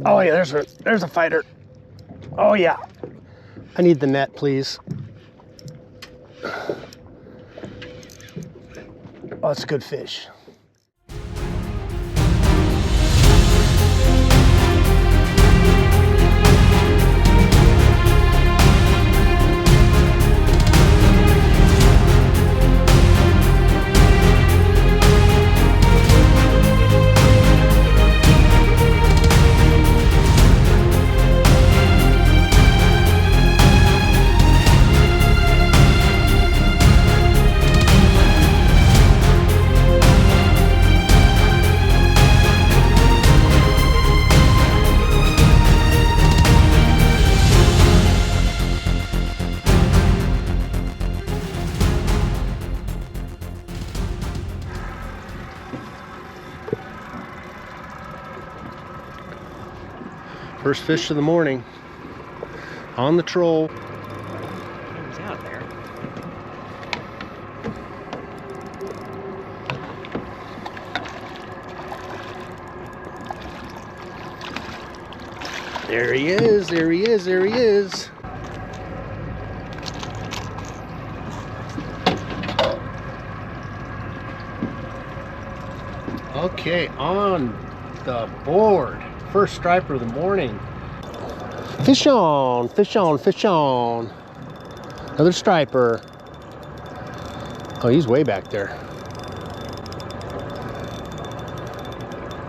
Oh yeah, there's a fighter. Oh yeah. I need the net, please. Oh, it's a good fish. First fish of the morning on the troll. He's out there. There he is, there he is, there he is. Okay, on the board. First striper of the morning. Fish on, fish on, fish on. Another striper. Oh, he's way back there.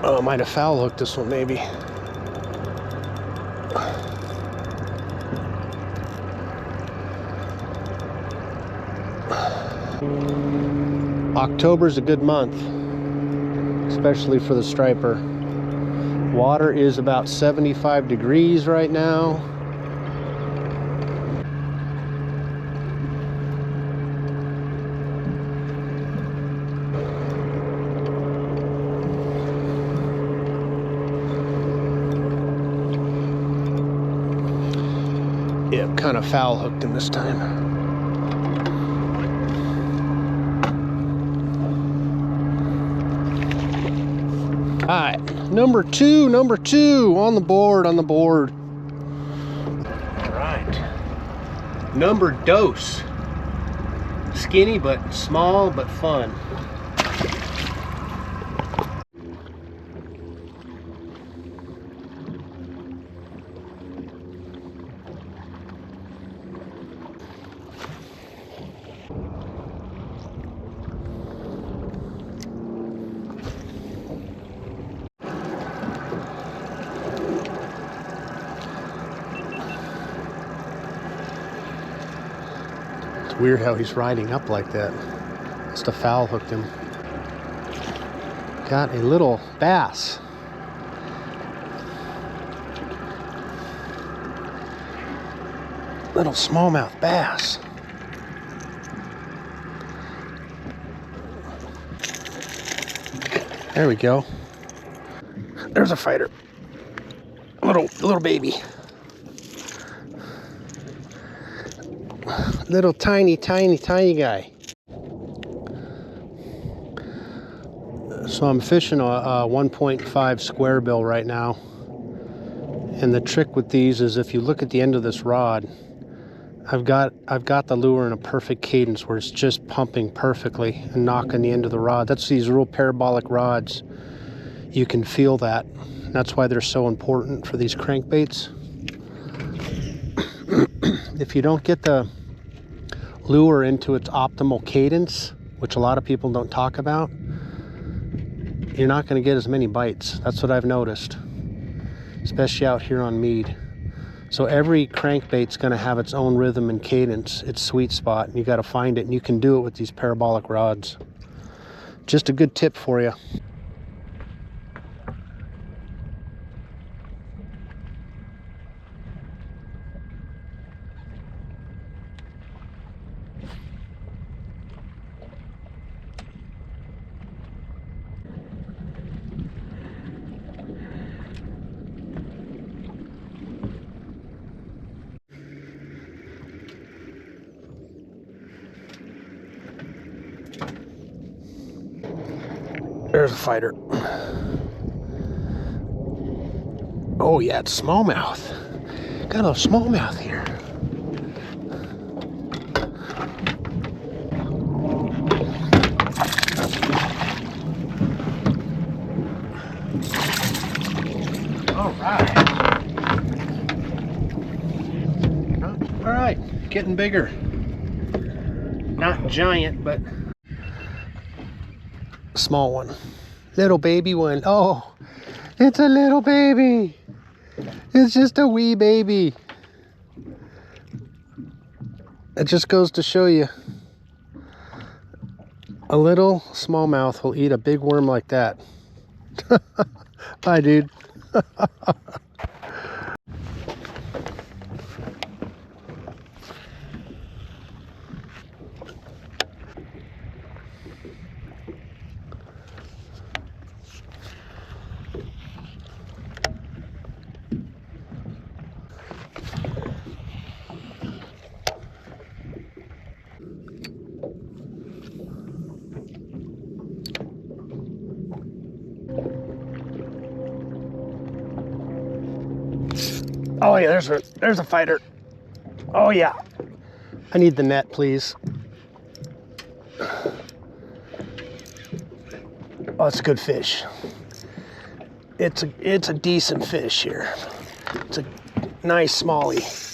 Oh, I might have foul hooked this one maybe. October's a good month, especially for the striper. Water is about 75 degrees right now. Yeah, kind of foul hooked him this time. All right, number two on the board, All right, number dose. Skinny but small but fun. Weird how he's riding up like that. Must have foul hooked him. Got a little bass. Little smallmouth bass. There we go. There's a fighter. Little baby. Little tiny guy. So I'm fishing a 1.5 square bill right now. And the trick with these is if you look at the end of this rod, I've got the lure in a perfect cadence where it's just pumping perfectly and knocking the end of the rod. That's these real parabolic rods. You can feel that. That's why they're so important for these crankbaits. If you don't get the lure into its optimal cadence, which a lot of people don't talk about, you're not going to get as many bites. That's what I've noticed, especially out here on Mead. So every crankbait's going to have its own rhythm and cadence, its sweet spot, and you got to find it, and you can do it with these parabolic rods. Just a good tip for you. There's a fighter. Oh yeah, it's smallmouth. Got a little smallmouth here. All right, getting bigger. Not giant, but small one. Little baby one. Oh, it's a little baby. It's just a wee baby. It just goes to show you, a little smallmouth will eat a big worm like that. Bye, dude. Oh yeah, there's a fighter. Oh yeah. I need the net, please. Oh, it's a good fish. It's a decent fish here. It's a nice smallie.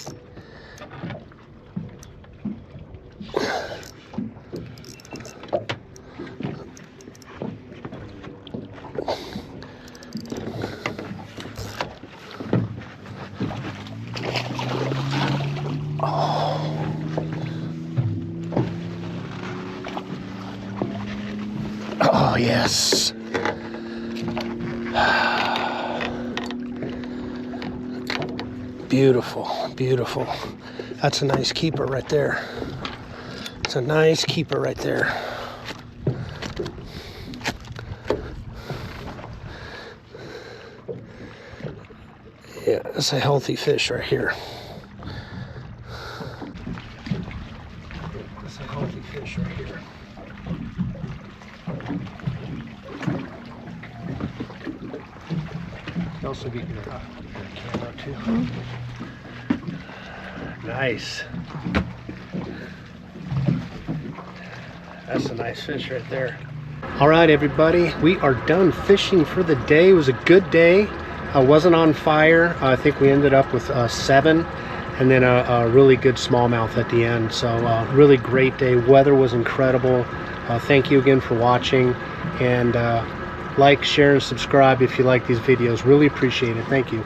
Oh, yes. Beautiful, beautiful. That's a nice keeper right there. It's a nice keeper right there. Yeah, that's a healthy fish right here. That's a healthy fish right here. Can also get your camera too. Nice. That's a nice fish right there. All right, everybody, we are done fishing for the day. It was a good day. I wasn't on fire. I think we ended up with 7, and then a really good smallmouth at the end. So really great day. Weather was incredible. Thank you again for watching, and like, share, and subscribe if you like these videos. Really appreciate it. Thank you.